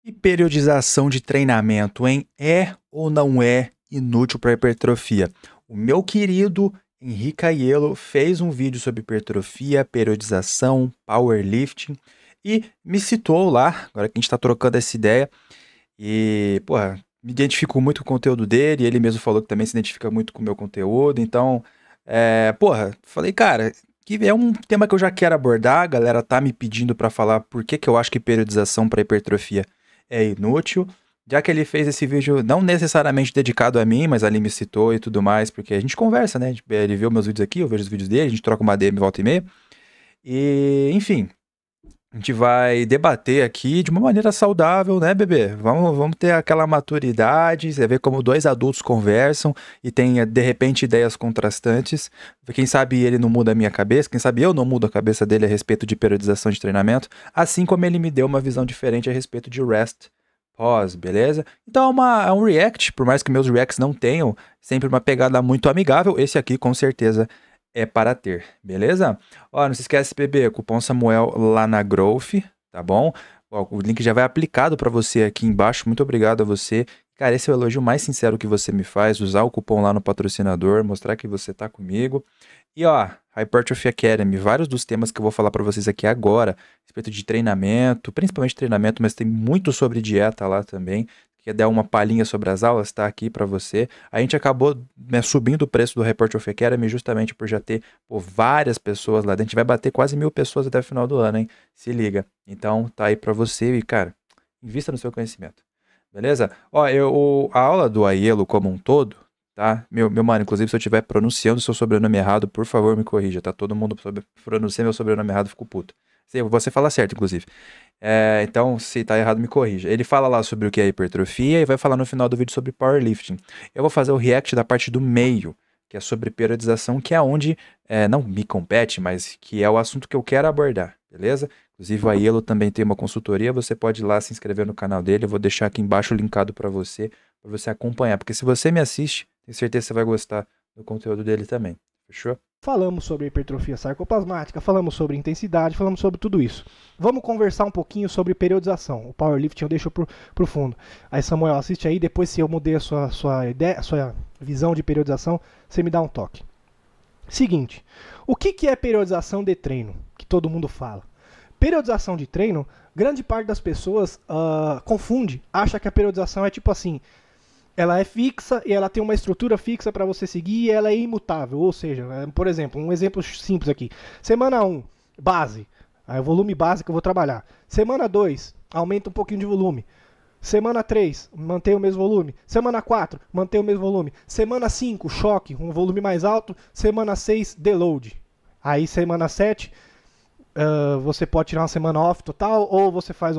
E periodização de treinamento, hein? É ou não é inútil para hipertrofia? O meu querido Henrique Aiello fez um vídeo sobre hipertrofia, periodização, powerlifting e me citou lá, agora que a gente está trocando essa ideia, e, porra, me identifico muito com o conteúdo dele, ele mesmo falou que também se identifica muito com o meu conteúdo, então, porra, falei, cara, que é um tema que eu já quero abordar, a galera tá me pedindo para falar por que eu acho que periodização para hipertrofia é inútil, já que ele fez esse vídeo não necessariamente dedicado a mim, mas ali me citou e tudo mais, porque a gente conversa, né? Ele vê meus vídeos aqui, eu vejo os vídeos dele, a gente troca uma DM volta e meia. E, enfim, a gente vai debater aqui de uma maneira saudável, né, bebê? Vamos ter aquela maturidade, você vê como dois adultos conversam e tem, de repente, ideias contrastantes. Quem sabe ele não muda a minha cabeça, quem sabe eu não mudo a cabeça dele a respeito de periodização de treinamento, assim como ele me deu uma visão diferente a respeito de rest pause, beleza? Então é um react, por mais que meus reacts não tenham sempre uma pegada muito amigável, esse aqui com certeza é para ter, beleza? Ó, não se esquece, bebê, cupom Samuel lá na Growth, tá bom? Ó, o link já vai aplicado para você aqui embaixo, muito obrigado a você. Cara, esse é o elogio mais sincero que você me faz, usar o cupom lá no patrocinador, mostrar que você tá comigo. E ó, Hypertrophy Academy, vários dos temas que eu vou falar para vocês aqui agora, a respeito de treinamento, principalmente treinamento, mas tem muito sobre dieta lá também. Quer dar uma palhinha sobre as aulas, tá aqui para você. A gente acabou, né, subindo o preço do Hypertrophy Academy justamente por já ter várias pessoas lá. A gente vai bater quase 1.000 pessoas até o final do ano, hein? Se liga. Então tá aí para você e, cara, invista no seu conhecimento. Beleza? Ó, a aula do Aiello como um todo, tá? Meu mano, inclusive, se eu estiver pronunciando seu sobrenome errado, por favor, me corrija, tá? Todo mundo pronuncia meu sobrenome errado, fico puto. Você fala certo, inclusive. Então, se tá errado, me corrija. Ele fala lá sobre o que é hipertrofia e vai falar no final do vídeo sobre powerlifting. Eu vou fazer o react da parte do meio, que é sobre periodização, que é onde não me compete, mas que é o assunto que eu quero abordar, beleza? Inclusive o Aiello também tem uma consultoria, você pode ir lá se inscrever no canal dele, eu vou deixar aqui embaixo linkado para você acompanhar, porque se você me assiste, tenho certeza que você vai gostar do conteúdo dele também, fechou? Falamos sobre hipertrofia sarcoplasmática, falamos sobre intensidade, falamos sobre tudo isso. Vamos conversar um pouquinho sobre periodização. O powerlifting eu deixo pro fundo. Aí, Samuel, assiste aí, depois se eu mudei a sua ideia, a sua visão de periodização, você me dá um toque. Seguinte, o que é periodização de treino? Que todo mundo fala. Periodização de treino, grande parte das pessoas confunde, acha que a periodização é tipo assim, ela é fixa e ela tem uma estrutura fixa para você seguir e ela é imutável. Ou seja, por exemplo, um exemplo simples aqui. Semana 1, base. Aí o volume base que eu vou trabalhar. Semana 2, aumenta um pouquinho de volume. Semana 3, mantém o mesmo volume. Semana 4, mantém o mesmo volume. Semana 5, choque, um volume mais alto. Semana 6, deload. Aí semana 7, você pode tirar uma semana off total, ou você faz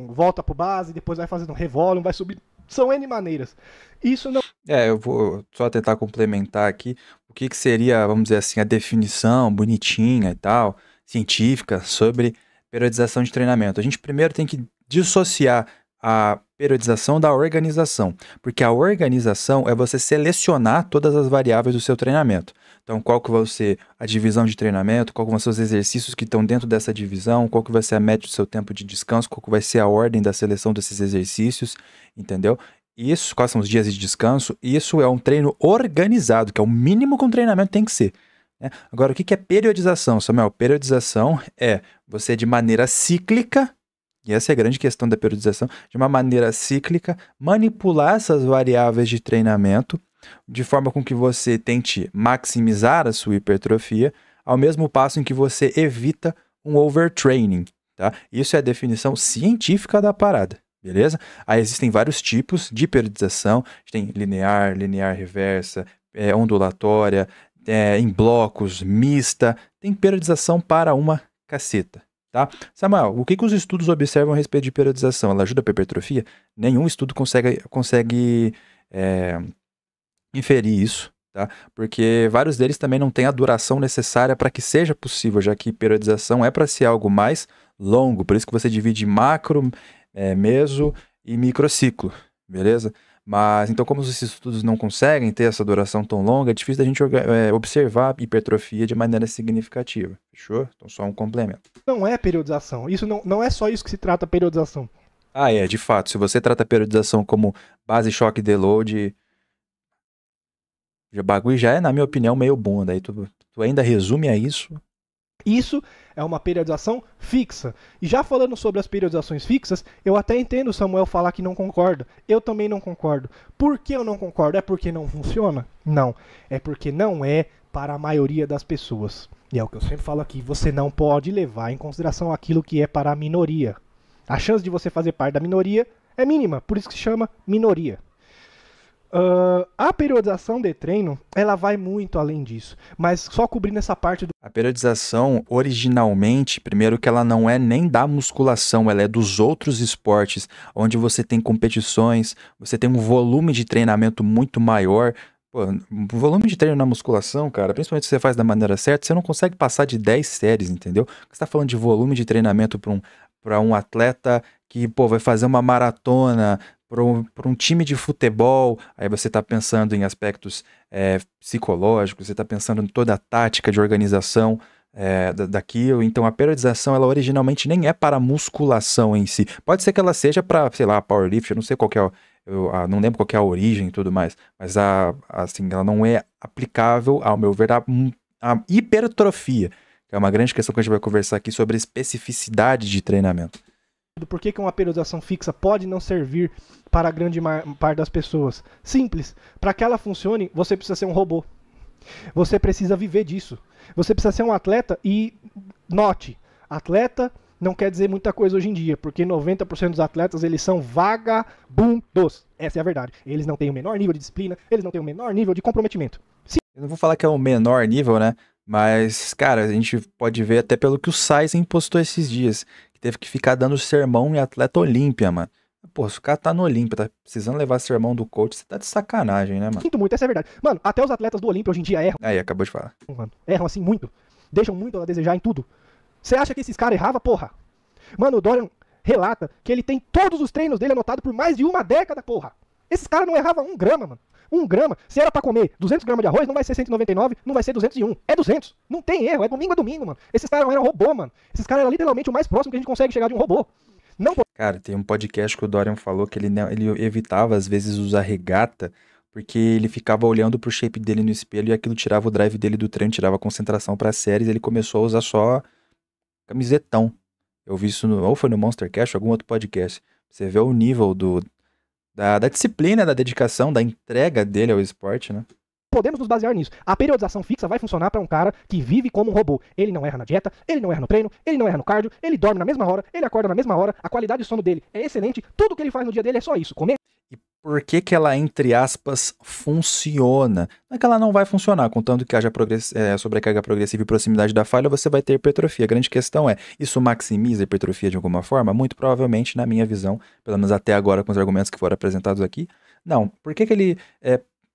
volta pro base, depois vai fazendo um revolume, vai subir. São N maneiras. Isso não. Eu vou só tentar complementar aqui o que seria, vamos dizer assim, a definição bonitinha e tal, científica, sobre periodização de treinamento. A gente primeiro tem que dissociar a periodização da organização, porque a organização é você selecionar todas as variáveis do seu treinamento. Então, qual que vai ser a divisão de treinamento, qual que vão ser os exercícios que estão dentro dessa divisão, qual que vai ser a média do seu tempo de descanso, qual que vai ser a ordem da seleção desses exercícios, entendeu? Isso, quais são os dias de descanso, isso é um treino organizado, que é o mínimo que um treinamento tem que ser. Né? Agora, o que é periodização, Samuel? Periodização é você, de maneira cíclica, e essa é a grande questão da periodização, de uma maneira cíclica, manipular essas variáveis de treinamento de forma com que você tente maximizar a sua hipertrofia, ao mesmo passo em que você evita um overtraining, tá? Isso é a definição científica da parada, beleza? Aí existem vários tipos de periodização, a gente tem linear, linear reversa, ondulatória, em blocos, mista, tem periodização para uma caceta. Tá? Samuel, o que os estudos observam a respeito de periodização? Ela ajuda para a hipertrofia? Nenhum estudo consegue inferir isso, tá? Porque vários deles também não têm a duração necessária para que seja possível, já que periodização é para ser algo mais longo, por isso que você divide macro, meso e microciclo, beleza? Mas, então, como esses estudos não conseguem ter essa duração tão longa, é difícil da gente observar a hipertrofia de maneira significativa, fechou? Então, só um complemento. Não é periodização. Isso não é só isso que se trata a periodização. Ah, é, de fato, se você trata a periodização como base, choque, deload, o bagulho já é, na minha opinião, meio bunda. Aí tu ainda resume a isso. Isso é uma periodização fixa. E já falando sobre as periodizações fixas, eu até entendo o Samuel falar que não concorda. Eu também não concordo. Por que eu não concordo? É porque não funciona? Não. É porque não é para a maioria das pessoas. E é o que eu sempre falo aqui: você não pode levar em consideração aquilo que é para a minoria. A chance de você fazer parte da minoria é mínima, por isso que se chama minoria. A periodização de treino, ela vai muito além disso, mas só cobrindo essa parte do... A periodização, originalmente, primeiro que ela não é nem da musculação, ela é dos outros esportes, onde você tem competições, você tem um volume de treinamento muito maior. Pô, o volume de treino na musculação, cara, principalmente se você faz da maneira certa, você não consegue passar de 10 séries, entendeu? Você está falando de volume de treinamento para um atleta que, pô, vai fazer uma maratona, para um time de futebol, aí você está pensando em aspectos psicológicos, você está pensando em toda a tática de organização daquilo. Então a periodização, ela originalmente nem é para a musculação em si. Pode ser que ela seja para, sei lá, powerlifting, eu não sei qual que é, não lembro qual que é a origem e tudo mais, mas assim, ela não é aplicável, ao meu ver, à hipertrofia, que é uma grande questão que a gente vai conversar aqui sobre a especificidade de treinamento. Por que uma periodização fixa pode não servir para a grande parte das pessoas? Simples. Para que ela funcione, você precisa ser um robô. Você precisa viver disso. Você precisa ser um atleta e, note, atleta não quer dizer muita coisa hoje em dia, porque 90% dos atletas, eles são vagabundos. Essa é a verdade. Eles não têm o menor nível de disciplina, eles não têm o menor nível de comprometimento. Eu não vou falar que é o menor nível, né? Mas, cara, a gente pode ver até pelo que o Sainz postou esses dias, que teve que ficar dando sermão em atleta Olímpia, mano. Pô, se o cara tá no Olímpia, tá precisando levar sermão do coach, você tá de sacanagem, né, mano? Sinto muito, essa é a verdade. Mano, até os atletas do Olímpia hoje em dia erram. Aí, acabou de falar. Mano, erram assim muito. Deixam muito a desejar em tudo. Você acha que esses caras erravam, porra? Mano, o Dorian relata que ele tem todos os treinos dele anotados por mais de uma década, porra. Esses caras não erravam 1 grama, mano. 1 grama. Se era pra comer 200 gramas de arroz, não vai ser 199, não vai ser 201. É 200. Não tem erro. É domingo a domingo, mano. Esses caras não eram robô, mano. Esses caras eram literalmente o mais próximo que a gente consegue chegar de um robô. Não... Cara, tem um podcast que o Dorian falou que ele evitava, às vezes, usar regata, porque ele ficava olhando pro shape dele no espelho e aquilo tirava o drive dele do treino, tirava a concentração pra séries, ele começou a usar só camisetão. Eu vi isso ou foi no Monstercast ou algum outro podcast. Você vê o nível da disciplina, da dedicação, da entrega dele ao esporte, né? Podemos nos basear nisso. A periodização fixa vai funcionar para um cara que vive como um robô. Ele não erra na dieta, ele não erra no treino, ele não erra no cardio, ele dorme na mesma hora, ele acorda na mesma hora, a qualidade de sono dele é excelente, tudo que ele faz no dia dele é só isso, comer. E por que ela, entre aspas, funciona? Não é que ela não vai funcionar, contanto que haja sobrecarga progressiva e proximidade da falha, você vai ter hipertrofia. A grande questão é, isso maximiza a hipertrofia de alguma forma? Muito provavelmente, na minha visão, pelo menos até agora com os argumentos que foram apresentados aqui, não. Por que ele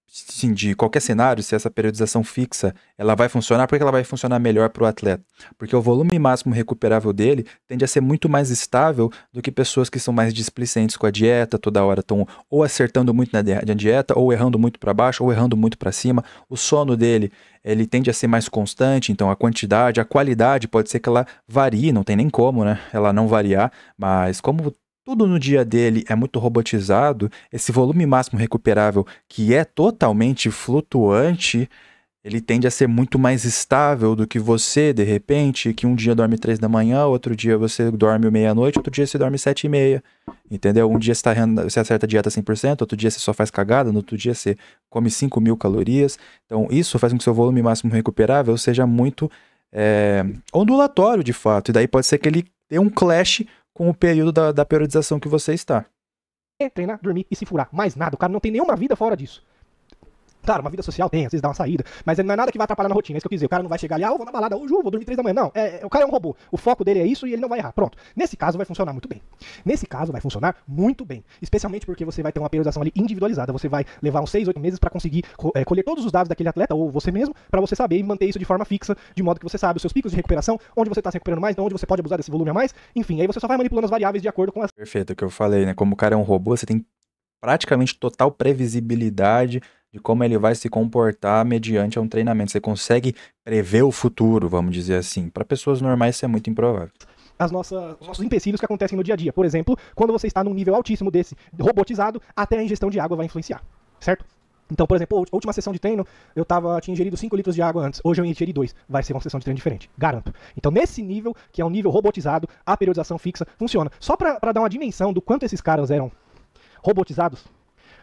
sim, de qualquer cenário, se essa periodização fixa ela vai funcionar, por que ela vai funcionar melhor para o atleta? Porque o volume máximo recuperável dele tende a ser muito mais estável do que pessoas que são mais displicentes com a dieta, toda hora estão ou acertando muito na dieta, ou errando muito para baixo, ou errando muito para cima. O sono dele, ele tende a ser mais constante, então a quantidade, a qualidade pode ser que ela varie, não tem nem como, né? Ela não variar, mas como tudo no dia dele é muito robotizado, esse volume máximo recuperável, que é totalmente flutuante, ele tende a ser muito mais estável do que você, de repente, que um dia dorme 3 da manhã, outro dia você dorme meia-noite, outro dia você dorme 7h30, entendeu? Um dia você acerta a dieta 100%, outro dia você só faz cagada, no outro dia você come 5.000 calorias. Então isso faz com que seu volume máximo recuperável seja muito ondulatório, de fato, e daí pode ser que ele dê um clash com o período da periodização que você está. Treinar, dormir e se furar. Mais nada. O cara não tem nenhuma vida fora disso. Claro, uma vida social tem, às vezes dá uma saída, mas não é nada que vai atrapalhar na rotina, é isso que eu quis dizer. O cara não vai chegar ali, vou na balada hoje, vou dormir 3 da manhã. Não, o cara é um robô. O foco dele é isso e ele não vai errar. Pronto. Nesse caso vai funcionar muito bem. Especialmente porque você vai ter uma periodização ali individualizada. Você vai levar uns 6, 8 meses para conseguir colher todos os dados daquele atleta, ou você mesmo, para você saber e manter isso de forma fixa, de modo que você sabe os seus picos de recuperação, onde você está se recuperando mais, onde você pode abusar desse volume a mais. Enfim, aí você só vai manipulando as variáveis de acordo com as... Perfeito, o que eu falei, né? Como o cara é um robô, você tem praticamente total previsibilidade de como ele vai se comportar mediante um treinamento. Você consegue prever o futuro, vamos dizer assim. Para pessoas normais isso é muito improvável. os nossos empecilhos que acontecem no dia a dia. Por exemplo, quando você está num nível altíssimo desse, robotizado, até a ingestão de água vai influenciar, certo? Então, por exemplo, a última sessão de treino, tinha ingerido 5 litros de água antes, hoje eu ingeri 2. Vai ser uma sessão de treino diferente, garanto. Então, nesse nível, que é um nível robotizado, a periodização fixa funciona. Só para dar uma dimensão do quanto esses caras eram robotizados,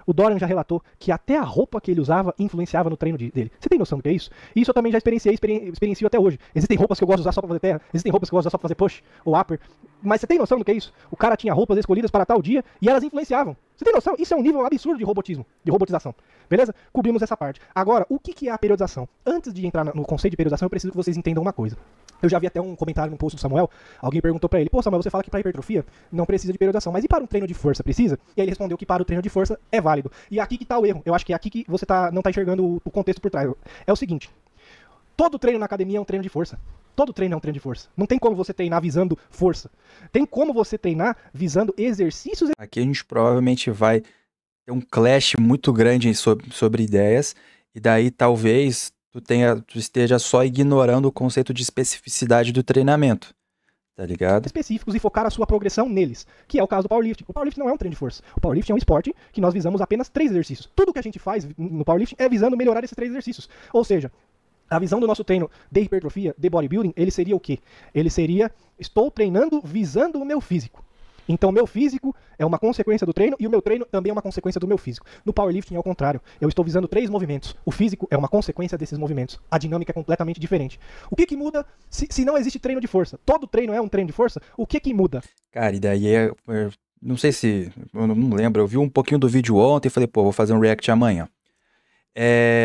o Dorian já relatou que até a roupa que ele usava influenciava no treino dele. Você tem noção do que é isso? Isso eu também já experiencio até hoje. Existem roupas que eu gosto de usar só pra fazer terra, existem roupas que eu gosto de usar só pra fazer push ou upper. Mas você tem noção do que é isso? O cara tinha roupas escolhidas para tal dia e elas influenciavam. Você tem noção? Isso é um nível absurdo de robotismo, de robotização. Beleza? Cobrimos essa parte. Agora, o que é a periodização? Antes de entrar no conceito de periodização, eu preciso que vocês entendam uma coisa. Eu já vi até um comentário no post do Samuel, alguém perguntou pra ele, pô Samuel, você fala que pra hipertrofia não precisa de periodização, mas e para um treino de força, precisa? E aí ele respondeu que para o treino de força é válido. E aqui que tá o erro, eu acho que é aqui que você não tá enxergando o contexto por trás. É o seguinte, todo treino na academia é um treino de força. Todo treino é um treino de força. Não tem como você treinar visando força. Tem como você treinar visando exercícios. Aqui a gente provavelmente vai ter um clash muito grande sobre ideias, e daí talvez tu esteja só ignorando o conceito de especificidade do treinamento, tá ligado? Específicos e focar a sua progressão neles, que é o caso do powerlifting. O powerlifting não é um treino de força. O powerlifting é um esporte que nós visamos apenas 3 exercícios. Tudo que a gente faz no powerlifting é visando melhorar esses 3 exercícios. Ou seja, a visão do nosso treino de hipertrofia, de bodybuilding, ele seria o quê? Ele seria, estou treinando visando o meu físico. Então o meu físico é uma consequência do treino e o meu treino também é uma consequência do meu físico. No powerlifting é o contrário. Eu estou visando 3 movimentos. O físico é uma consequência desses movimentos. A dinâmica é completamente diferente. O que muda se não existe treino de força? Todo treino é um treino de força? O que muda? Cara, e daí não sei se... Eu não lembro. Eu vi um pouquinho do vídeo ontem e falei, pô, vou fazer um react amanhã.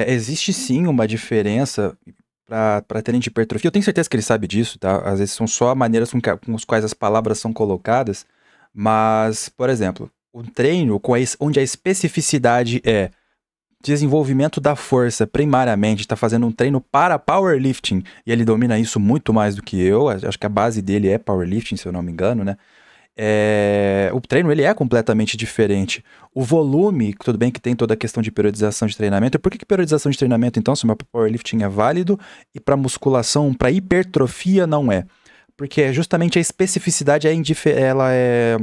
Existe sim uma diferença para treino de hipertrofia. Eu tenho certeza que ele sabe disso, tá? Às vezes são só maneiras com as quais as palavras são colocadas. Mas, por exemplo, um treino onde a especificidade é desenvolvimento da força primariamente, está fazendo um treino para powerlifting, e ele domina isso muito mais do que eu, acho que a base dele é powerlifting, se eu não me engano, né? O treino ele é completamente diferente. O volume, tudo bem que tem toda a questão de periodização de treinamento. Por que periodização de treinamento, então, se o meu powerlifting é válido e para musculação, para hipertrofia não é? Porque justamente a especificidade ela é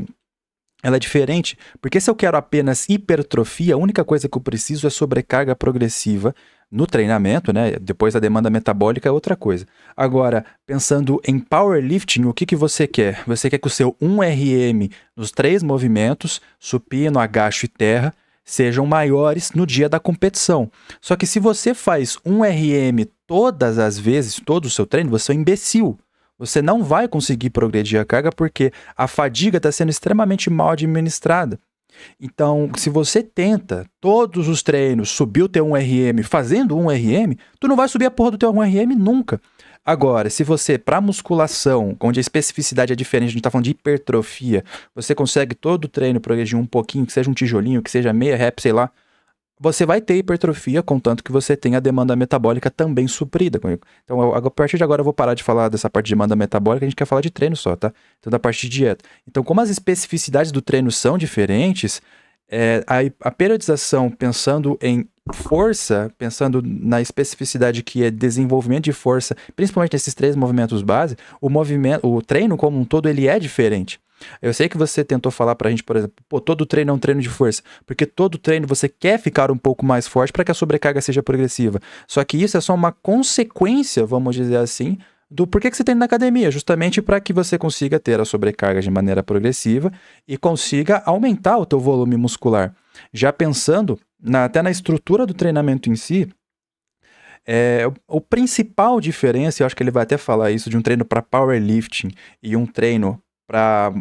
diferente. Porque se eu quero apenas hipertrofia, a única coisa que eu preciso é sobrecarga progressiva no treinamento, né? Depois a demanda metabólica é outra coisa. Agora, pensando em powerlifting, o que você quer? Você quer que o seu 1RM nos 3 movimentos, supino, agacho e terra, sejam maiores no dia da competição. Só que se você faz 1RM todas as vezes, todo o seu treino, você é um imbecil. Você não vai conseguir progredir a carga porque a fadiga está sendo extremamente mal administrada. Então, se você tenta todos os treinos subir o teu 1RM fazendo 1RM, tu não vai subir a porra do teu 1RM nunca. Agora, se você, para musculação, onde a especificidade é diferente, a gente está falando de hipertrofia, você consegue todo o treino progredir um pouquinho, que seja um tijolinho, que seja meia rep, sei lá, você vai ter hipertrofia, contanto que você tenha a demanda metabólica também suprida. Então, a partir de agora eu vou parar de falar dessa parte de demanda metabólica, a gente quer falar de treino só, tá? Então, da parte de dieta. Então, como as especificidades do treino são diferentes, a periodização, pensando em força, pensando na especificidade que é desenvolvimento de força, principalmente nesses 3 movimentos base, o treino como um todo, ele é diferente. Eu sei que você tentou falar pra gente, por exemplo, pô, todo treino é um treino de força, porque todo treino você quer ficar um pouco mais forte para que a sobrecarga seja progressiva. Só que isso é só uma consequência, vamos dizer assim, do porquê que você treina na academia, justamente para que você consiga ter a sobrecarga de maneira progressiva e consiga aumentar o teu volume muscular. Já pensando até na estrutura do treinamento em si, o principal diferença, eu acho que ele vai até falar isso, de um treino para powerlifting e um treino para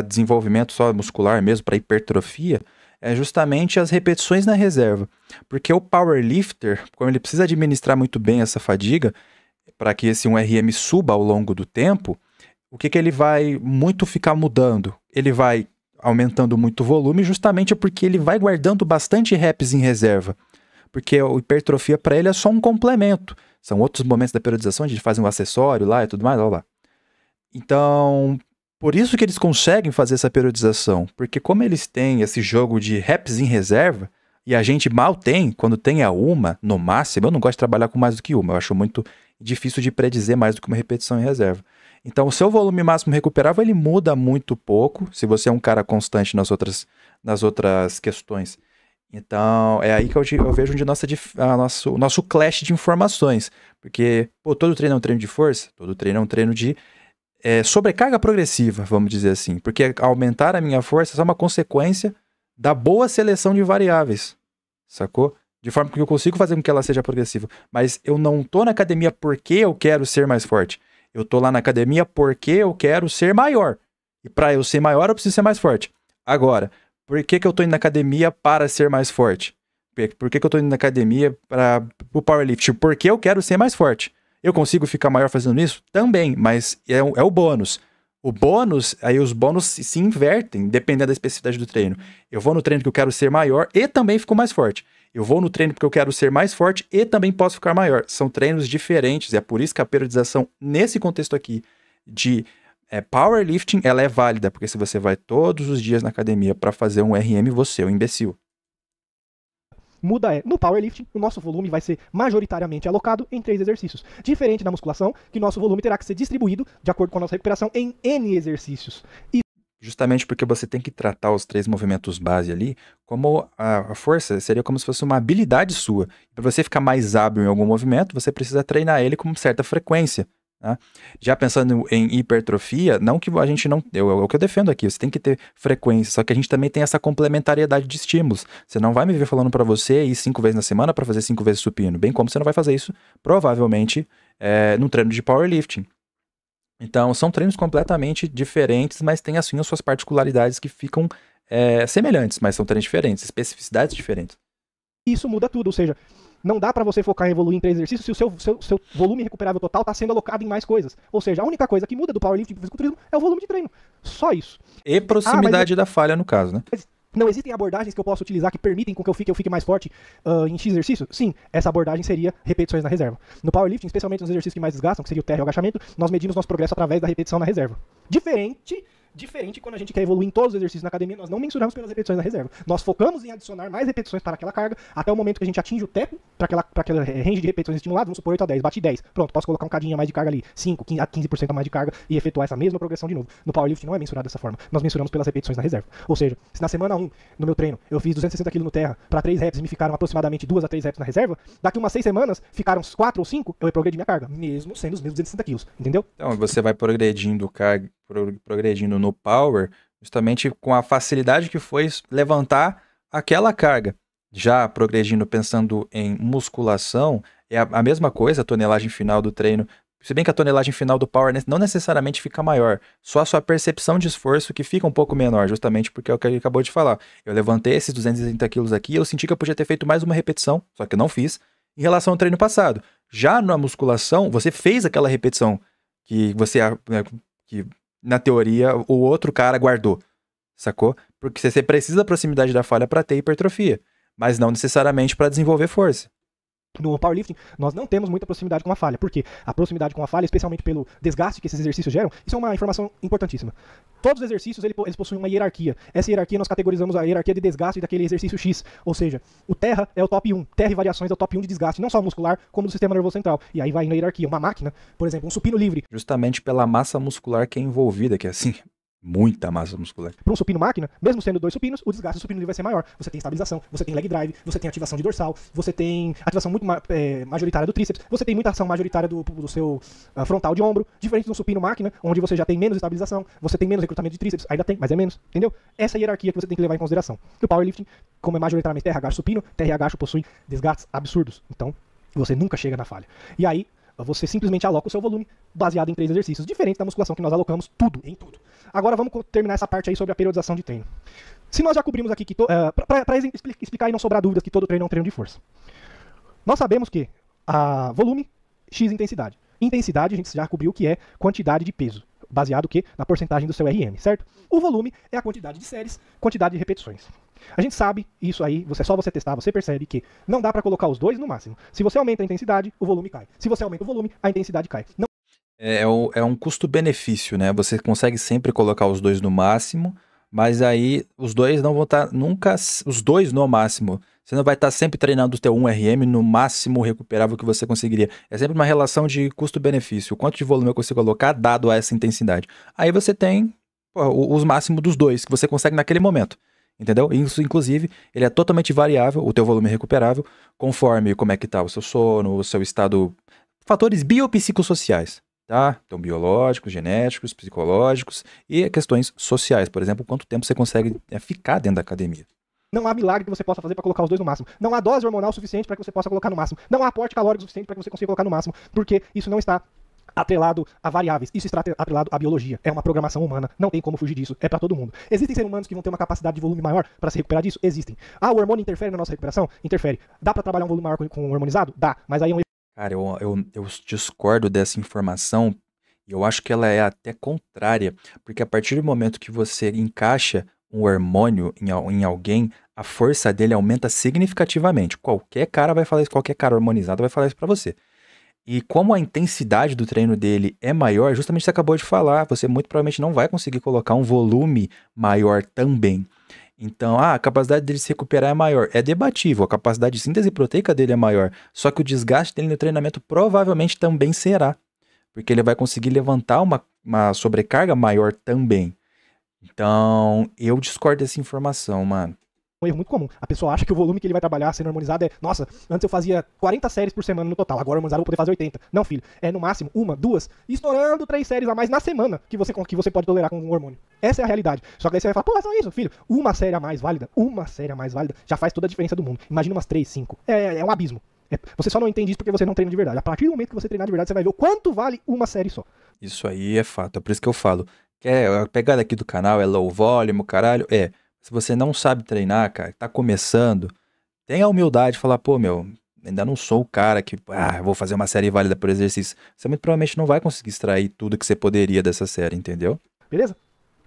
desenvolvimento só muscular mesmo, para hipertrofia, é justamente as repetições na reserva. Porque o powerlifter, como ele precisa administrar muito bem essa fadiga, para que esse 1RM suba ao longo do tempo, o que ele vai muito ficar mudando? Ele vai aumentando muito o volume justamente porque ele vai guardando bastante reps em reserva. Porque a hipertrofia para ele é só um complemento. São outros momentos da periodização, a gente faz um acessório lá e tudo mais, olha lá. Então, por isso que eles conseguem fazer essa periodização. Porque como eles têm esse jogo de reps em reserva, e a gente mal tem, quando tem a uma, no máximo, eu não gosto de trabalhar com mais do que uma, eu acho muito difícil de predizer mais do que uma repetição em reserva. Então, o seu volume máximo recuperável, ele muda muito pouco, se você é um cara constante nas outras questões. Então, é aí que eu vejo onde o nosso clash de informações. Porque, pô, todo treino é um treino de força, todo treino é um treino de sobrecarga progressiva, vamos dizer assim. Porque aumentar a minha força é só uma consequência da boa seleção de variáveis, sacou? De forma que eu consigo fazer com que ela seja progressiva. Mas eu não tô na academia porque eu quero ser mais forte. Eu tô lá na academia porque eu quero ser maior. E para eu ser maior, eu preciso ser mais forte. Agora, por que eu tô indo na academia para ser mais forte? Por que eu tô indo na academia para o powerlifting? Porque eu quero ser mais forte. Eu consigo ficar maior fazendo isso? Também, mas é o bônus. O bônus, aí os bônus se invertem, dependendo da especificidade do treino. Eu vou no treino porque eu quero ser maior e também fico mais forte. Eu vou no treino porque eu quero ser mais forte e também posso ficar maior. São treinos diferentes, e é por isso que a periodização, nesse contexto aqui, de powerlifting, ela é válida, porque se você vai todos os dias na academia para fazer um RM, você é um imbecil. Muda no powerlifting, o nosso volume vai ser majoritariamente alocado em 3 exercícios. Diferente da musculação, que nosso volume terá que ser distribuído, de acordo com a nossa recuperação, em N exercícios. Justamente porque você tem que tratar os 3 movimentos base ali como a força seria como se fosse uma habilidade sua. Para você ficar mais hábil em algum movimento, você precisa treinar ele com certa frequência. Tá? Já pensando em hipertrofia, não que a gente não... É o que eu defendo aqui, você tem que ter frequência, só que a gente também tem essa complementariedade de estímulos. Você não vai me ver falando para você ir 5 vezes na semana para fazer 5 vezes supino, bem como você não vai fazer isso, provavelmente, num treino de powerlifting. Então, são treinos completamente diferentes, mas tem, assim, as suas particularidades que ficam semelhantes, mas são treinos diferentes, especificidades diferentes. Isso muda tudo, ou seja, não dá pra você focar em evoluir em 3 exercícios se o seu volume recuperável total está sendo alocado em mais coisas. Ou seja, a única coisa que muda do powerlifting pro fisiculturismo é o volume de treino. Só isso. E proximidade da falha, no caso, né? Não existem abordagens que eu possa utilizar que permitem com que eu fique mais forte em X exercício? Sim, essa abordagem seria repetições na reserva. No powerlifting, especialmente nos exercícios que mais desgastam, que seria o terra e o agachamento, nós medimos nosso progresso através da repetição na reserva. Diferente quando a gente quer evoluir em todos os exercícios na academia, nós não mensuramos pelas repetições na reserva. Nós focamos em adicionar mais repetições para aquela carga, até o momento que a gente atinge o teto, para aquela range de repetições estimuladas, vamos supor 8 a 10, bati 10. Pronto, posso colocar um cadinho a mais de carga ali, 5, 15% a mais de carga e efetuar essa mesma progressão de novo. No powerlifting não é mensurado dessa forma, nós mensuramos pelas repetições na reserva. Ou seja, se na semana 1, no meu treino, eu fiz 260 kg no terra para 3 reps e me ficaram aproximadamente 2 a 3 reps na reserva, daqui umas 6 semanas, ficaram 4 ou 5, eu progredi minha carga, mesmo sendo os mesmos 260 kg, entendeu? Então, você vai progredindo no power, justamente com a facilidade que foi levantar aquela carga. Já progredindo pensando em musculação, é a mesma coisa, a tonelagem final do treino. Se bem que a tonelagem final do power não necessariamente fica maior, só a sua percepção de esforço que fica um pouco menor, justamente porque é o que ele acabou de falar. Eu levantei esses 230 quilos aqui e eu senti que eu podia ter feito mais uma repetição, só que eu não fiz, em relação ao treino passado. Já na musculação, você fez aquela repetição que que na teoria o outro cara guardou, sacou? Porque você precisa da proximidade da falha para ter hipertrofia, mas não necessariamente para desenvolver força. No powerlifting, nós não temos muita proximidade com a falha. Por quê? A proximidade com a falha, especialmente pelo desgaste que esses exercícios geram, isso é uma informação importantíssima. Todos os exercícios, eles possuem uma hierarquia. Essa hierarquia, nós categorizamos a hierarquia de desgaste daquele exercício X. Ou seja, o terra é o top 1. Terra e variações é o top 1 de desgaste, não só muscular, como do sistema nervoso central. E aí vai na hierarquia. Uma máquina, por exemplo, um supino livre. Justamente pela massa muscular que é envolvida, que é assim... Muita massa muscular. Para um supino máquina, mesmo sendo 2 supinos, o desgaste do supino livre vai ser maior. Você tem estabilização, você tem leg drive, você tem ativação de dorsal, você tem ativação muito majoritária do tríceps, você tem muita ação majoritária do seu frontal de ombro, diferente de um supino máquina, onde você já tem menos estabilização, você tem menos recrutamento de tríceps, ainda tem, mas é menos, entendeu? Essa hierarquia que você tem que levar em consideração. No powerlifting, como é majoritariamente terra, agacho, supino, terra e agacho possuem desgastes absurdos. Então, você nunca chega na falha. E aí, você simplesmente aloca o seu volume baseado em 3 exercícios, diferente da musculação que nós alocamos tudo, em tudo. Agora vamos terminar essa parte aí sobre a periodização de treino. Se nós já cobrimos aqui, para explicar e não sobrar dúvidas que todo treino é um treino de força. Nós sabemos que volume, X intensidade. Intensidade a gente já cobriu que é quantidade de peso, baseado que na porcentagem do seu RM, certo? O volume é a quantidade de séries, quantidade de repetições. A gente sabe isso aí, só você testar, você percebe que não dá para colocar os dois no máximo. Se você aumenta a intensidade, o volume cai. Se você aumenta o volume, a intensidade cai. Não... É um custo-benefício, né? Você consegue sempre colocar os dois no máximo, mas aí os dois não vão estar nunca... Os dois no máximo Você não vai estar sempre treinando o teu 1RM no máximo recuperável que você conseguiria. É sempre uma relação de custo-benefício. O quanto de volume eu consigo alocar dado a essa intensidade. Aí você tem os máximos dos dois que você consegue naquele momento. Entendeu? Isso, inclusive, ele é totalmente variável, o teu volume recuperável, conforme como é que tá o seu sono, o seu estado... Fatores biopsicossociais, tá? Então, biológicos, genéticos, psicológicos e questões sociais. Por exemplo, quanto tempo você consegue ficar dentro da academia. Não há milagre que você possa fazer para colocar os dois no máximo. Não há dose hormonal suficiente para que você possa colocar no máximo. Não há aporte calórico suficiente para que você consiga colocar no máximo. Porque isso não está atrelado a variáveis. Isso está atrelado à biologia. É uma programação humana. Não tem como fugir disso. É para todo mundo. Existem seres humanos que vão ter uma capacidade de volume maior para se recuperar disso? Existem. Ah, o hormônio interfere na nossa recuperação? Interfere. Dá para trabalhar um volume maior com hormonizado? Dá. Mas aí é um... Cara, eu discordo dessa informação e eu acho que ela é até contrária. Porque a partir do momento que você encaixa um hormônio em alguém, a força dele aumenta significativamente. Qualquer cara vai falar isso, qualquer cara hormonizado vai falar isso pra você. E como a intensidade do treino dele é maior, justamente você acabou de falar, você muito provavelmente não vai conseguir colocar um volume maior também. Então, a capacidade dele se recuperar é maior. É debatível, a capacidade de síntese proteica dele é maior. Só que o desgaste dele no treinamento provavelmente também será. Porque ele vai conseguir levantar uma sobrecarga maior também. Então, eu discordo dessa informação, mano. um erro muito comum. A pessoa acha que o volume que ele vai trabalhar sendo harmonizado é, nossa, antes eu fazia 40 séries por semana no total, agora harmonizado eu vou poder fazer 80. Não, filho, é no máximo uma, duas, estourando 3 séries a mais na semana que você pode tolerar com um hormônio. Essa é a realidade. Só que daí você vai falar, pô, é só isso, filho. Uma série a mais válida já faz toda a diferença do mundo. Imagina umas 3, 5. É um abismo. Você só não entende isso porque você não treina de verdade. A partir do momento que você treinar de verdade, você vai ver o quanto vale uma série só. Isso aí é fato, é por isso que eu falo. A pegada aqui do canal é low volume, caralho. Se você não sabe treinar, cara, tá começando, tenha a humildade de falar, pô, meu, ainda não sou o cara que, vou fazer uma série válida por exercício. Você muito provavelmente não vai conseguir extrair tudo que você poderia dessa série, entendeu? Beleza?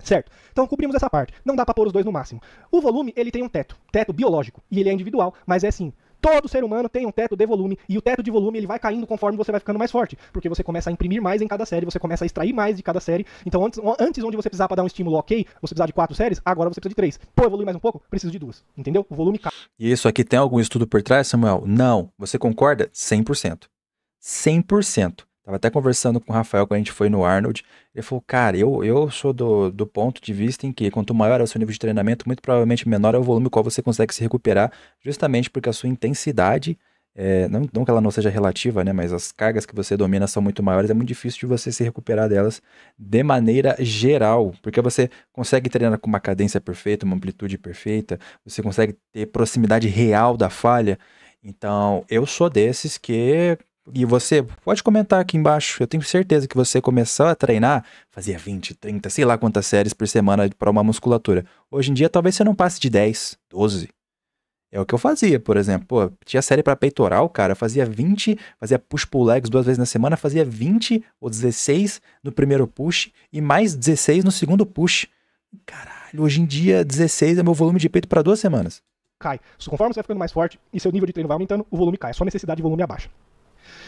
Certo. Então cobrimos essa parte. Não dá pra pôr os dois no máximo. O volume, ele tem um teto biológico, e ele é individual, mas é assim. Todo ser humano tem um teto de volume, e o teto de volume ele vai caindo conforme você vai ficando mais forte, porque você começa a imprimir mais em cada série, você começa a extrair mais de cada série. Então antes onde você precisava para dar um estímulo ok, você precisava de 4 séries, agora você precisa de 3. Pô, evolui mais um pouco? Preciso de 2. Entendeu? O volume cai. E isso aqui tem algum estudo por trás, Samuel? Não. Você concorda? 100%. 100%. Tava até conversando com o Rafael quando a gente foi no Arnold. Ele falou, cara, eu sou do ponto de vista em que quanto maior é o seu nível de treinamento, muito provavelmente menor é o volume qual você consegue se recuperar, justamente porque a sua intensidade, não que ela não seja relativa, né, mas as cargas que você domina são muito maiores, é muito difícil de você se recuperar delas de maneira geral, porque você consegue treinar com uma cadência perfeita, uma amplitude perfeita, você consegue ter proximidade real da falha. Então, eu sou desses que... E você pode comentar aqui embaixo. Eu tenho certeza que você começou a treinar, fazia 20, 30, sei lá quantas séries por semana para uma musculatura. Hoje em dia, talvez você não passe de 10, 12. É o que eu fazia, por exemplo. Pô, tinha série para peitoral, cara. Fazia 20, fazia push-pull legs 2 vezes na semana, fazia 20 ou 16 no primeiro push e mais 16 no segundo push. Caralho, hoje em dia, 16 é meu volume de peito para 2 semanas. Cai. Conforme você vai ficando mais forte e seu nível de treino vai aumentando, o volume cai. A sua necessidade de volume abaixa.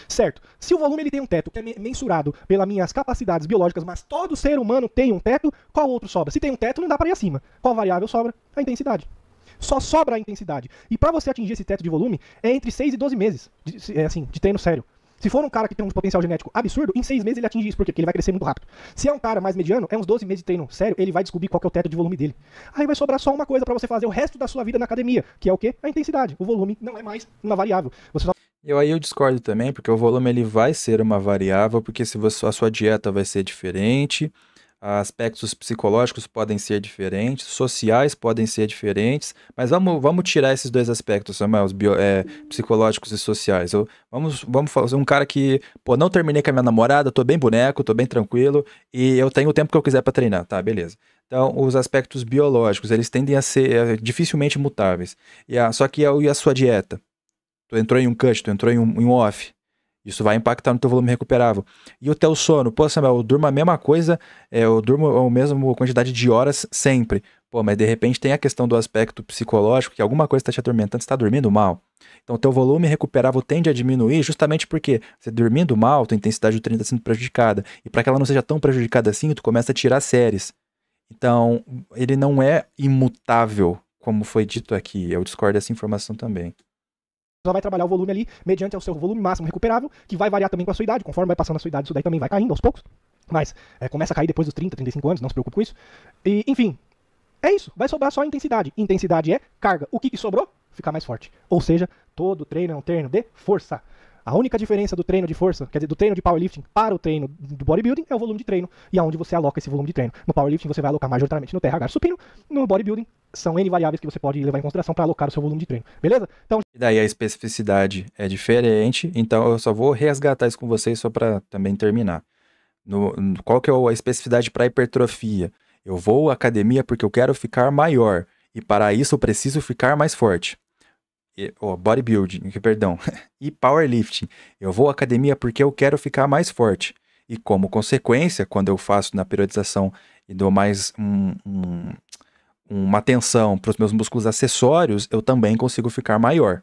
Certo. Se o volume ele tem um teto que é mensurado pelas minhas capacidades biológicas, mas todo ser humano tem um teto, qual outro sobra? Se tem um teto, não dá para ir acima. Qual variável sobra? A intensidade. Só sobra a intensidade. E para você atingir esse teto de volume, é entre 6 e 12 meses de treino sério. Se for um cara que tem um potencial genético absurdo, em 6 meses ele atinge isso. Por quê? Porque ele vai crescer muito rápido. Se é um cara mais mediano, é uns 12 meses de treino sério, ele vai descobrir qual que é o teto de volume dele. Aí vai sobrar só uma coisa para você fazer o resto da sua vida na academia, que é o quê? A intensidade. O volume não é mais uma variável. Você só... Aí eu discordo também, porque o volume ele vai ser uma variável, porque se a sua dieta vai ser diferente, aspectos psicológicos podem ser diferentes, sociais podem ser diferentes, mas vamos tirar esses dois aspectos, Samuel, os psicológicos e sociais. Vamos fazer um cara que, pô, não terminei com a minha namorada, tô bem boneco, tô bem tranquilo, e eu tenho o tempo que eu quiser para treinar, tá, beleza. Então, os aspectos biológicos, eles tendem a ser dificilmente mutáveis. Só que e a sua dieta? Tu entrou em um cut, tu entrou em um off. Isso vai impactar no teu volume recuperável. E o teu sono? Pô, Samuel, eu durmo a mesma coisa, eu durmo a mesma quantidade de horas sempre. Pô, mas de repente tem a questão do aspecto psicológico, que alguma coisa está te atormentando, você está dormindo mal. Então o teu volume recuperável tende a diminuir justamente porque você dormindo mal, tua intensidade do treino está sendo prejudicada. E para que ela não seja tão prejudicada assim, tu começa a tirar séries. Então, ele não é imutável como foi dito aqui. Eu discordo dessa informação também. Só vai trabalhar o volume ali mediante o seu volume máximo recuperável, que vai variar também com a sua idade. Conforme vai passando a sua idade, isso daí também vai caindo aos poucos. Mas começa a cair depois dos 30, 35 anos, não se preocupe com isso. E, enfim, é isso. Vai sobrar só a intensidade. Intensidade é carga. O que sobrou? Ficar mais forte. Ou seja, todo treino é um treino de força. A única diferença do treino de força, quer dizer, do treino de powerlifting para o treino do bodybuilding é o volume de treino e aonde você aloca esse volume de treino. No powerlifting você vai alocar majoritariamente no TRH supino, no bodybuilding são N variáveis que você pode levar em consideração para alocar o seu volume de treino, beleza? Então, e daí a especificidade é diferente, então eu só vou resgatar isso com vocês só para também terminar. Qual que é a especificidade para hipertrofia? Eu vou à academia porque eu quero ficar maior e para isso eu preciso ficar mais forte. Bodybuilding, perdão, e powerlifting. Eu vou à academia porque eu quero ficar mais forte. E como consequência, quando eu faço na periodização e dou mais uma atenção para os meus músculos acessórios, eu também consigo ficar maior.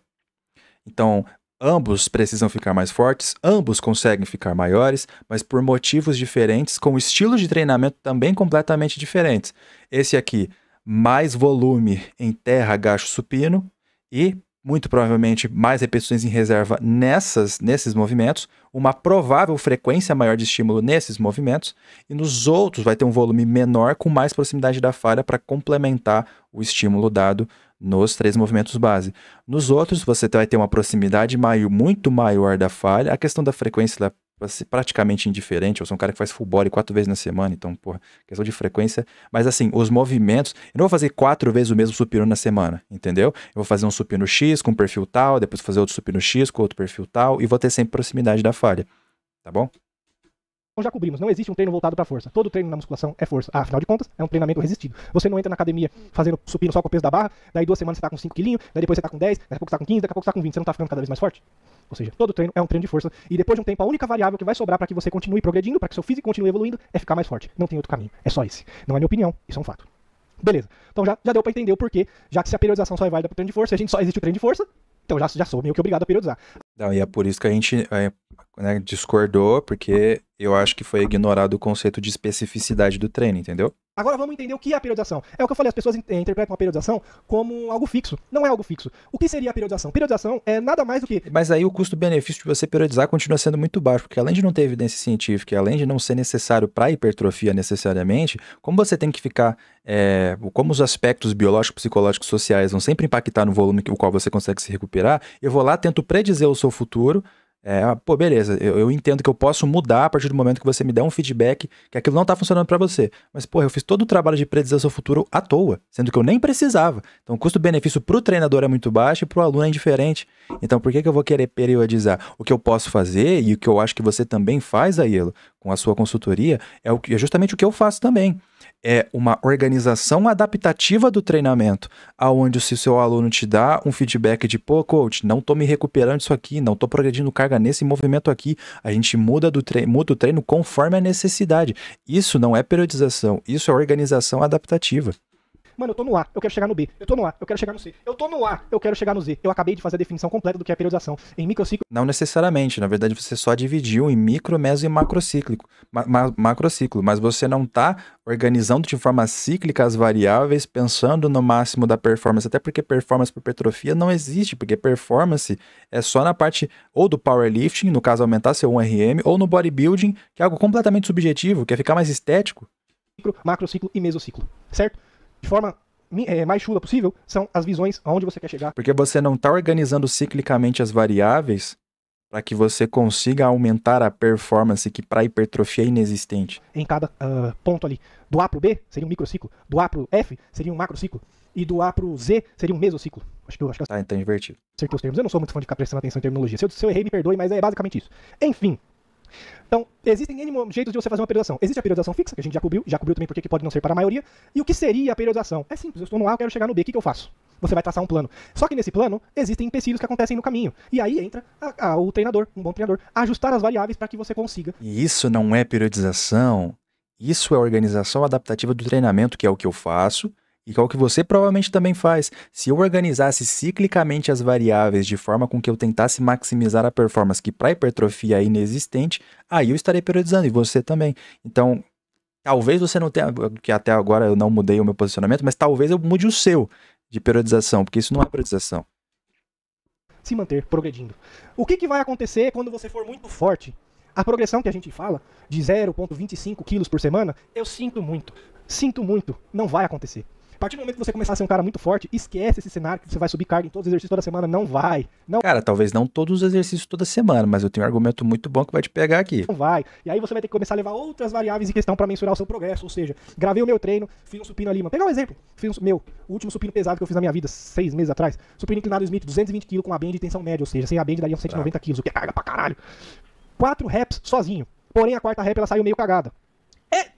Então, ambos precisam ficar mais fortes, ambos conseguem ficar maiores, mas por motivos diferentes, com estilos de treinamento também completamente diferentes. Esse aqui, mais volume em terra, agacho, supino e muito provavelmente mais repetições em reserva nesses movimentos, uma provável frequência maior de estímulo nesses movimentos, e nos outros vai ter um volume menor com mais proximidade da falha para complementar o estímulo dado nos 3 movimentos base. Nos outros, você vai ter uma proximidade muito maior da falha, a questão da frequência vai ser praticamente indiferente. Eu sou um cara que faz full body 4 vezes na semana, então, porra, questão de frequência. Mas assim, os movimentos, eu não vou fazer 4 vezes o mesmo supino na semana, entendeu? Eu vou fazer um supino X com perfil tal, depois fazer outro supino X com outro perfil tal, e vou ter sempre proximidade da falha, tá bom? já cobrimos, não existe um treino voltado para força. Todo treino na musculação é força. Afinal de contas, é um treinamento resistido. Você não entra na academia fazendo supino só com o peso da barra, daí 2 semanas você tá com 5 quilinhos, daí depois você tá com 10, daqui a pouco você tá com 15, daqui a pouco você tá com 20. Você não tá ficando cada vez mais forte? Ou seja, todo treino é um treino de força e depois de um tempo a única variável que vai sobrar para que você continue progredindo, para que seu físico continue evoluindo, é ficar mais forte. Não tem outro caminho. É só esse. Não é minha opinião, isso é um fato. Beleza. Então já deu para entender o porquê, já que se a periodização só é válida para treino de força, a gente só existe o treino de força, então já sou meio que obrigado a periodizar. Não, e é por isso que a gente discordou, porque eu acho que foi ignorado o conceito de especificidade do treino, entendeu? Agora vamos entender o que é a periodização. É o que eu falei, as pessoas interpretam a periodização como algo fixo. Não é algo fixo. O que seria a periodização? Periodização é nada mais do que... Mas aí o custo-benefício de você periodizar continua sendo muito baixo, porque além de não ter evidência científica e além de não ser necessário para hipertrofia necessariamente, como você tem que ficar... como os aspectos biológicos, psicológicos, sociais vão sempre impactar no volume com o qual você consegue se recuperar, eu vou lá, tento predizer o seu futuro. Beleza, eu entendo que eu posso mudar a partir do momento que você me der um feedback que aquilo não tá funcionando para você. Mas, eu fiz todo o trabalho de predizer o seu futuro à toa, sendo que eu nem precisava. Então, o custo-benefício pro treinador é muito baixo e pro aluno é indiferente. Então, por que eu vou querer periodizar? O que eu posso fazer, e o que eu acho que você também faz, Aiello, com a sua consultoria, é justamente o que eu faço também. É uma organização adaptativa do treinamento, aonde se o seu aluno te dá um feedback de, coach, não tô me recuperando isso aqui, não tô progredindo carga nesse movimento aqui, a gente muda o treino conforme a necessidade. Isso não é periodização, isso é organização adaptativa. Mano, eu tô no A, eu quero chegar no B. Eu tô no A, eu quero chegar no C. Eu tô no A, eu quero chegar no Z. Eu acabei de fazer a definição completa do que é periodização. Em microciclo... Não necessariamente, na verdade você só dividiu em micro, meso e macrociclo. Macrociclo, mas você não tá organizando de forma cíclica as variáveis, pensando no máximo da performance, até porque performance por hipertrofia não existe, porque performance é só na parte ou do powerlifting, no caso aumentar seu 1RM, ou no bodybuilding, que é algo completamente subjetivo, que é ficar mais estético. Micro, macrociclo e mesociclo, certo? De forma mais chula possível, são as visões aonde você quer chegar. Porque você não está organizando ciclicamente as variáveis para que você consiga aumentar a performance que para hipertrofia é inexistente. Em cada ponto ali. Do A para o B seria um microciclo, do A para o F seria um macrociclo, e do A para o Z seria um mesociclo. Acho que tá, então invertido. Acertei os termos. Eu não sou muito fã de ficar prestando atenção em terminologia. Se eu errei, me perdoe, mas é basicamente isso. Enfim. Então, existem N jeitos de você fazer uma periodização. Existe a periodização fixa, que a gente já cobriu também porque pode não ser para a maioria. E o que seria a periodização? É simples, eu estou no A, eu quero chegar no B, o que eu faço? Você vai traçar um plano. Só que nesse plano, existem empecilhos que acontecem no caminho. E aí entra o treinador, um bom treinador, a ajustar as variáveis para que você consiga. E isso não é periodização, isso é organização adaptativa do treinamento, que é o que eu faço, e que é o que você provavelmente também faz. Se eu organizasse ciclicamente as variáveis de forma com que eu tentasse maximizar a performance que para hipertrofia é inexistente, aí eu estaria periodizando, e você também. Então, talvez você não tenha, que até agora eu não mudei o meu posicionamento, mas talvez eu mude o seu. de periodização, porque isso não é periodização. Se manter progredindo. O que vai acontecer quando você for muito forte? A progressão que a gente fala, de 0,25 quilos por semana, eu sinto muito, não vai acontecer. A partir do momento que você começar a ser um cara muito forte, esquece esse cenário que você vai subir carga em todos os exercícios toda semana, não vai. Não. Cara, talvez não todos os exercícios toda semana, mas eu tenho um argumento muito bom que vai te pegar aqui. Não vai. E aí você vai ter que começar a levar outras variáveis em questão para mensurar o seu progresso, ou seja, gravei o meu treino, fiz um supino ali, mano. Pegar um exemplo, fiz o último supino pesado que eu fiz na minha vida, 6 meses atrás, supino inclinado Smith, 220 kg com a band de tensão média, ou seja, sem a band daria uns 190 kg, o que é carga pra caralho. 4 reps sozinho, porém a quarta rep ela saiu meio cagada.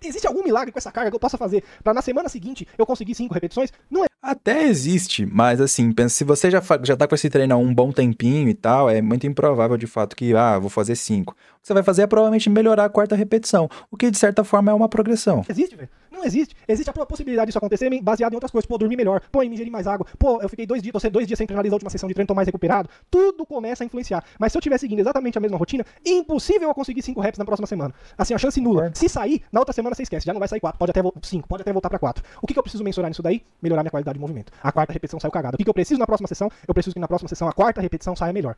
Existe algum milagre com essa carga que eu possa fazer pra na semana seguinte eu conseguir 5 repetições? Não é. Até existe, mas assim, pensa, se você já tá com esse treino há um bom tempinho e tal, é muito improvável de fato que, vou fazer 5. O que você vai fazer é provavelmente melhorar a quarta repetição, o que de certa forma é uma progressão. Existe, velho? Não existe. Existe a possibilidade disso acontecer baseado em outras coisas. Pô, dormir melhor. Pô, ingerir mais água. Pô, eu fiquei 2 dias, você 2 dias sem treinar a última sessão de treino, tô mais recuperado. Tudo começa a influenciar. Mas se eu estiver seguindo exatamente a mesma rotina, impossível eu conseguir 5 reps na próxima semana. Assim, a chance nula. Se sair, na outra semana você esquece. Já não vai sair 4, pode até 5, pode até voltar pra 4. O que eu preciso mensurar nisso daí? Melhorar minha qualidade de movimento. A quarta repetição saiu cagada. O que eu preciso na próxima sessão? Eu preciso que na próxima sessão a quarta repetição saia melhor.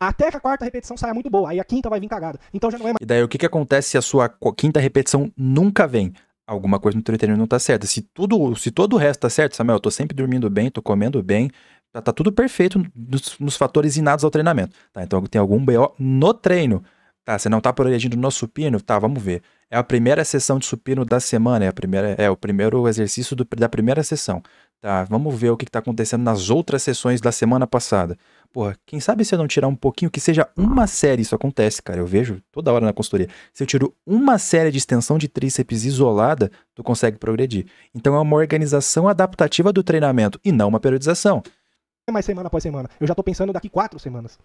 Até que a quarta repetição saia muito boa. Aí a quinta vai vir cagada. Então já não é mais. E daí o que acontece se a sua quinta repetição nunca vem? Alguma coisa no teu treino não tá certa. Se todo o resto tá certo, Samuel, eu tô sempre dormindo bem, tô comendo bem, tá tudo perfeito nos fatores inatos ao treinamento. Tá, então tem algum BO no treino. Tá, você não tá progredindo no supino? Tá, vamos ver. É a primeira sessão de supino da semana, é o primeiro exercício da primeira sessão. Tá, vamos ver o que tá acontecendo nas outras sessões da semana passada. Porra, quem sabe se eu não tirar um pouquinho, que seja uma série, isso acontece, cara, eu vejo toda hora na consultoria. Se eu tiro uma série de extensão de tríceps isolada, tu consegue progredir. Então é uma organização adaptativa do treinamento e não uma periodização. Mais semana após semana. Eu já tô pensando daqui 4 semanas.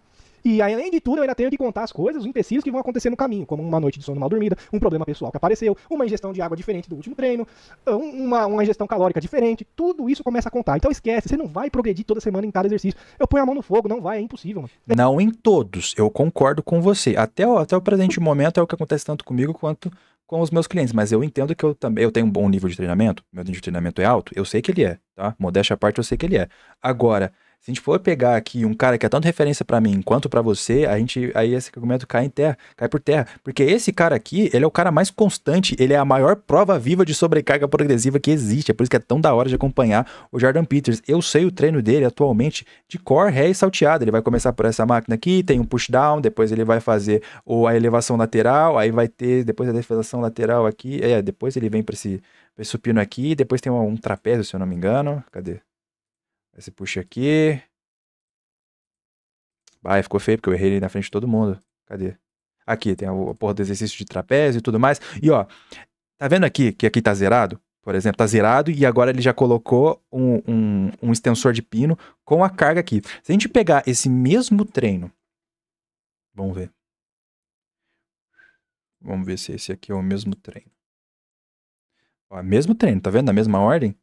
E aí, além de tudo, eu ainda tenho que contar as coisas, os empecilhos que vão acontecer no caminho, como uma noite de sono mal dormida, um problema pessoal que apareceu, uma ingestão de água diferente do último treino, uma ingestão calórica diferente, tudo isso começa a contar. Então esquece, você não vai progredir toda semana em cada exercício. Eu ponho a mão no fogo, não vai, é impossível, mano. Não em todos, eu concordo com você. Até o presente momento é o que acontece tanto comigo quanto com os meus clientes, mas eu entendo que eu tenho um bom nível de treinamento, meu nível de treinamento é alto, eu sei que ele é, tá? Modéstia à parte, eu sei que ele é. Agora, se a gente for pegar aqui um cara que é tanto referência pra mim quanto pra você, aí esse argumento cai por terra. Porque esse cara aqui, ele é o cara mais constante, ele é a maior prova viva de sobrecarga progressiva que existe. É por isso que é tão da hora de acompanhar o Jordan Peters. Eu sei o treino dele atualmente de core, ré e salteado. Ele vai começar por essa máquina aqui, tem um push down, depois ele vai fazer a elevação lateral, aí vai ter depois a elevação lateral aqui, depois ele vem pra esse supino aqui, depois tem um trapézio, se eu não me engano. Cadê? Esse puxa aqui. Ficou feio porque eu errei ele na frente de todo mundo. Cadê? Aqui, tem a porra do exercício de trapézio e tudo mais. E ó, tá vendo aqui que aqui tá zerado? Por exemplo, tá zerado e agora ele já colocou um extensor de pino com a carga aqui. Se a gente pegar esse mesmo treino, vamos ver. Vamos ver se esse aqui é o mesmo treino. Ó, mesmo treino, tá vendo? Na mesma ordem?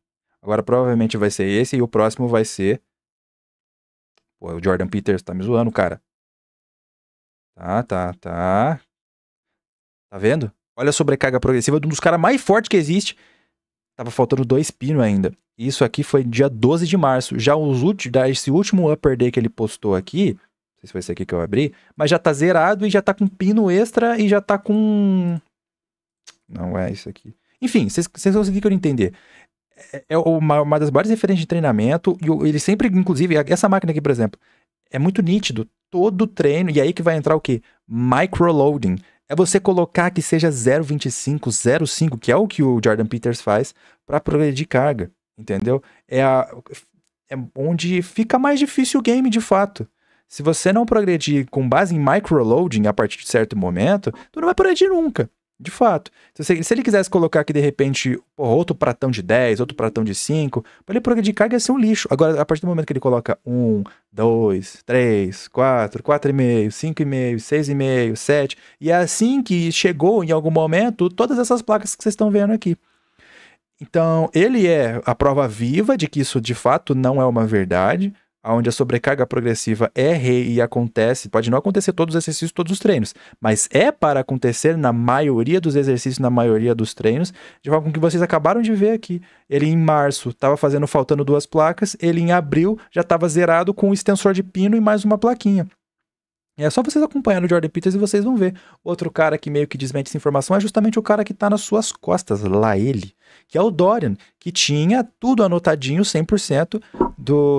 Agora provavelmente vai ser esse e o próximo vai ser... Pô, o Jordan Peters tá me zoando, cara. Tá. Tá vendo? Olha a sobrecarga progressiva de um dos caras mais fortes que existe. Tava faltando 2 pinos ainda. Isso aqui foi dia 12 de março. Já esse último Upper Day que ele postou aqui, não sei se foi esse aqui que eu abri, mas já tá zerado e já tá com pino extra e já tá com... Não é isso aqui. Enfim, vocês conseguiram entender. É uma das maiores referências de treinamento, e ele sempre, inclusive, essa máquina aqui, por exemplo, é muito nítido, todo treino, e aí que vai entrar o quê? Microloading. É você colocar que seja 0,25, 0,5, que é o que o Jordan Peters faz para progredir carga, entendeu? É onde fica mais difícil o game, de fato. Se você não progredir com base em microloading a partir de certo momento, tu não vai progredir nunca. De fato. Se ele quisesse colocar aqui, de repente, outro pratão de 10, outro pratão de 5, para ele progredir carga ia ser um lixo. Agora, a partir do momento que ele coloca 1, 2, 3, 4, 4,5, 5,5, 6,5, 7, e é assim que chegou, em algum momento, todas essas placas que vocês estão vendo aqui. Então, ele é a prova viva de que isso, de fato, não é uma verdade. onde a sobrecarga progressiva é rei e acontece, pode não acontecer todos os exercícios, todos os treinos, mas é para acontecer na maioria dos exercícios, na maioria dos treinos, de forma com que vocês acabaram de ver aqui. Ele em março estava faltando 2 placas, ele em abril já estava zerado com um extensor de pino e mais uma plaquinha. É só vocês acompanhando o Jordan Peters e vocês vão ver. Outro cara que meio que desmente essa informação é justamente o cara que tá nas suas costas, lá ele, que é o Dorian, que tinha tudo anotadinho, 100%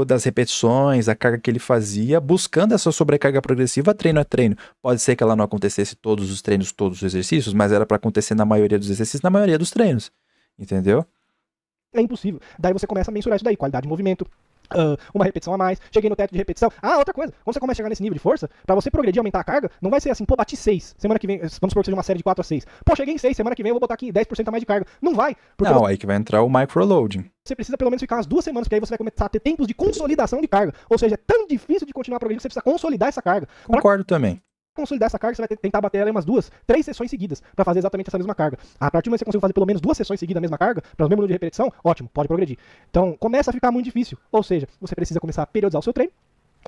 das repetições, a carga que ele fazia, buscando essa sobrecarga progressiva treino a treino. Pode ser que ela não acontecesse todos os treinos, todos os exercícios, mas era para acontecer na maioria dos exercícios, na maioria dos treinos. Entendeu? É impossível. Daí você começa a mensurar isso daí, qualidade de movimento, uma repetição a mais, cheguei no teto de repetição. Ah, outra coisa, quando você começa a chegar nesse nível de força, pra você progredir e aumentar a carga, não vai ser assim, pô, bati 6, semana que vem, vamos supor que seja uma série de 4 a 6. Pô, cheguei em 6, semana que vem eu vou botar aqui 10% a mais de carga. Não vai. Porque não, aí que vai entrar o microloading. Você precisa pelo menos ficar umas 2 semanas, porque aí você vai começar a ter tempos de consolidação de carga. Ou seja, é tão difícil de continuar progredindo que você precisa consolidar essa carga. Concordo também. Consolidar essa carga, você vai tentar bater ela em umas 2, 3 sessões seguidas para fazer exatamente essa mesma carga. A partir do momento que você conseguir fazer pelo menos 2 sessões seguidas a mesma carga, para o mesmo número de repetição, ótimo, pode progredir. Então, começa a ficar muito difícil. Ou seja, você precisa começar a periodizar o seu treino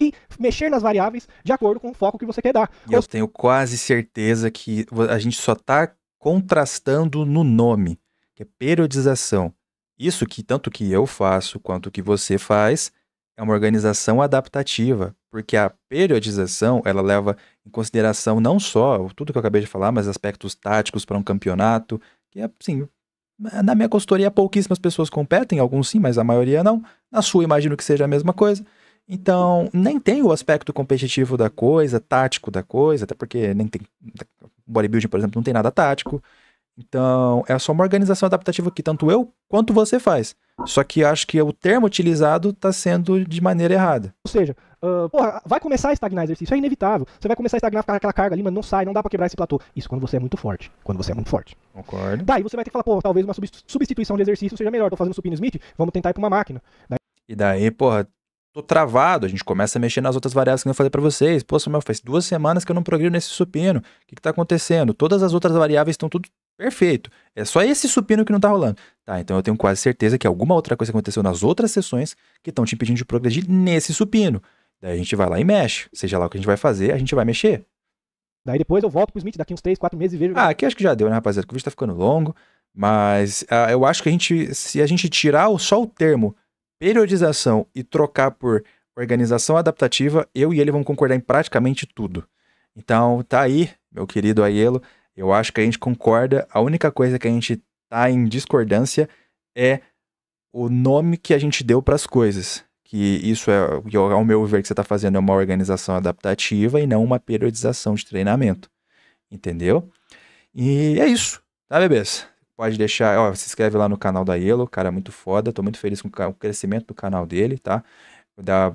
e mexer nas variáveis de acordo com o foco que você quer dar. E eu tenho quase certeza que a gente só está contrastando no nome, que é periodização. Isso que tanto que eu faço quanto que você faz é uma organização adaptativa, porque a periodização, ela leva em consideração não só tudo que eu acabei de falar, mas aspectos táticos para um campeonato, que é assim, na minha consultoria pouquíssimas pessoas competem, alguns sim, mas a maioria não. Na sua imagino que seja a mesma coisa. Então, nem tem o aspecto competitivo da coisa, tático da coisa, até porque nem tem bodybuilding, por exemplo, não tem nada tático. Então, é só uma organização adaptativa que tanto eu quanto você faz. Só que acho que o termo utilizado está sendo de maneira errada. Ou seja, porra, vai começar a estagnar exercício, é inevitável. Você vai começar a estagnar, ficar aquela carga ali, mas não sai, não dá pra quebrar esse platô. Isso quando você é muito forte. Quando você é muito forte. Concordo. Daí você vai ter que falar, pô, talvez uma substituição de exercício seja melhor. Tô fazendo supino Smith, vamos tentar ir pra uma máquina. E daí, porra, tô travado, a gente começa a mexer nas outras variáveis que eu falei pra vocês. Pô, Samuel, faz 2 semanas que eu não progredo nesse supino. O que tá acontecendo? Todas as outras variáveis estão tudo perfeito. É só esse supino que não tá rolando. Tá, então eu tenho quase certeza que alguma outra coisa aconteceu nas outras sessões que estão te impedindo de progredir nesse supino. Daí a gente vai lá e mexe. Seja lá o que a gente vai fazer, a gente vai mexer. Daí depois eu volto pro Smith daqui uns 3, 4 meses e vejo... Aqui acho que já deu, né, rapaziada? Que o vídeo tá ficando longo. Mas eu acho que se a gente tirar só o termo periodização e trocar por organização adaptativa, eu e ele vamos concordar em praticamente tudo. Então, tá aí, meu querido Aiello. Eu acho que a gente concorda. A única coisa que a gente tá em discordância é o nome que a gente deu para as coisas. Que isso ao meu ver, que você tá fazendo é uma organização adaptativa e não uma periodização de treinamento. Entendeu? E é isso, tá, bebês? Pode deixar, ó, se inscreve lá no canal da Aiello, cara, muito foda. Tô muito feliz com o crescimento do canal dele, tá?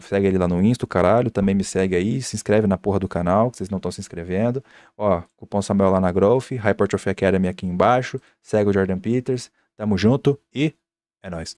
Segue ele lá no Insta, caralho. Também me segue aí. Se inscreve na porra do canal, que vocês não estão se inscrevendo. Ó, cupom Samuel lá na Growth. Hypertrophy Academy aqui embaixo. Segue o Jordan Peters. Tamo junto e é nóis.